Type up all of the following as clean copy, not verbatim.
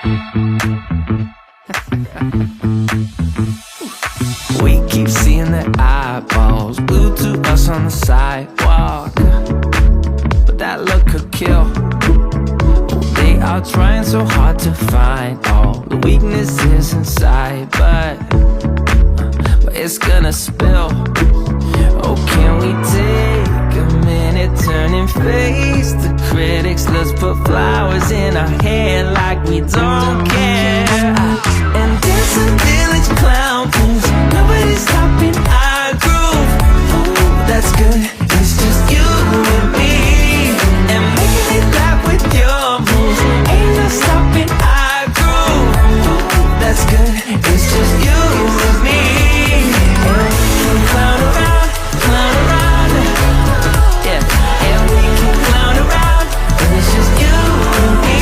We keep seeing their eyeballs glued to us on the sidewalk, but that look could kill. They are trying so hard to find all the weaknesses inside, but it's gonna spill. Oh, can we take a minute, turn and face the critics? Let's put flowers in our hair like we don't care. And there's a village clown booth, nobody's stopping our groove. Ooh, that's good, it's just you and me. And making it laugh with your moves, ain't no stopping our groove. Ooh, that's good, it's just you and me. And we can clown around, yeah. And we can clown around, and it's just you and me.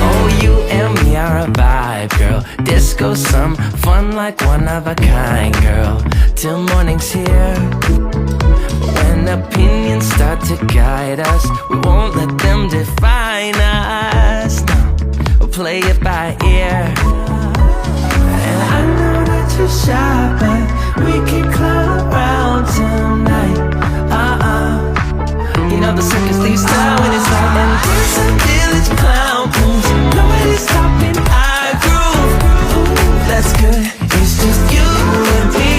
Oh, you and me are a vibe, girl. Disco, some fun like one of a kind, girl. Till morning's here. When opinions start to guide us, we won't let them define us. No, we'll play it by ear. And I know that you're shy, but we can clown around tonight. You know the circus leaves town when it's light. And there's a village clown booth, nobody's stopping our groove. Ooh, that's good, it's just you and me.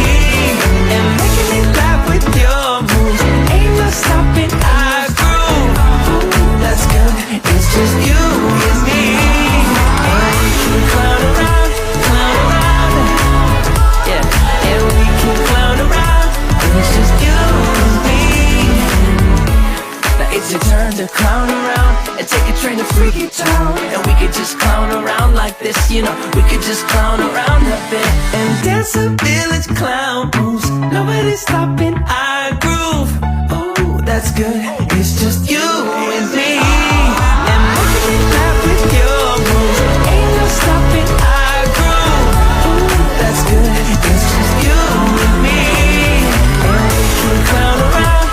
And making it laugh with your moves, ain't no stopping our groove. Ooh, that's good, it's just you and me. And we can clown around, yeah. And we can clown around, and it's just you and me. Now it's your turn to clown around and take a train to Freaky Town. And we could just clown around like this, you know. We could just clown around a bit. And dance a village clown moves, nobody's stopping our groove. Ooh, that's good, it's just you and me. And making it laugh with your moves, ain't no stopping our groove. Ooh, that's good, it's just you and me. And we can clown around,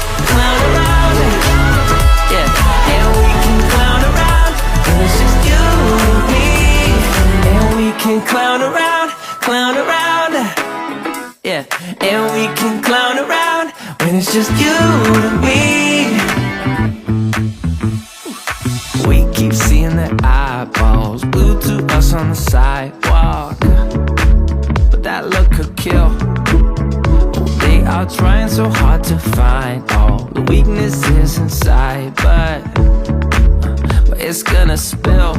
yeah. And we can clown around, and it's just you and me. And we can clown around, yeah. And we can clown around when it's just you and me. We keep seeing their eyeballs glued to us on the sidewalk, but that look could kill. They are trying so hard to find all the weaknesses inside, but it's gonna spill.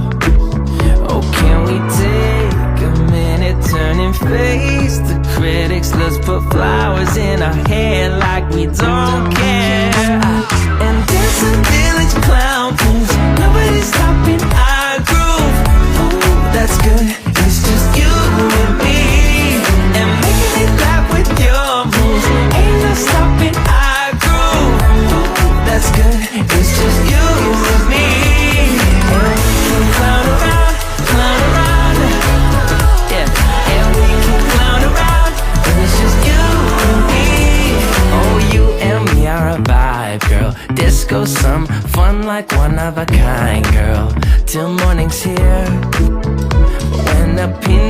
Oh, can we take a minute, turn and face the critics? Let's put flowers in our hair like we don't care. And there's a village clown booth, nobody's stopping our groove. Ooh, that's good, it's just you and me. And making it laugh with your moves, ain't no stopping our groove. Ooh, that's good, it's just you and me. And we can clown around, yeah. And we can clown around, and it's just you and me. Oh, you and me are a vibe, girl. Disco, some fun like one of a kind, girl. Till morning's here. When opinions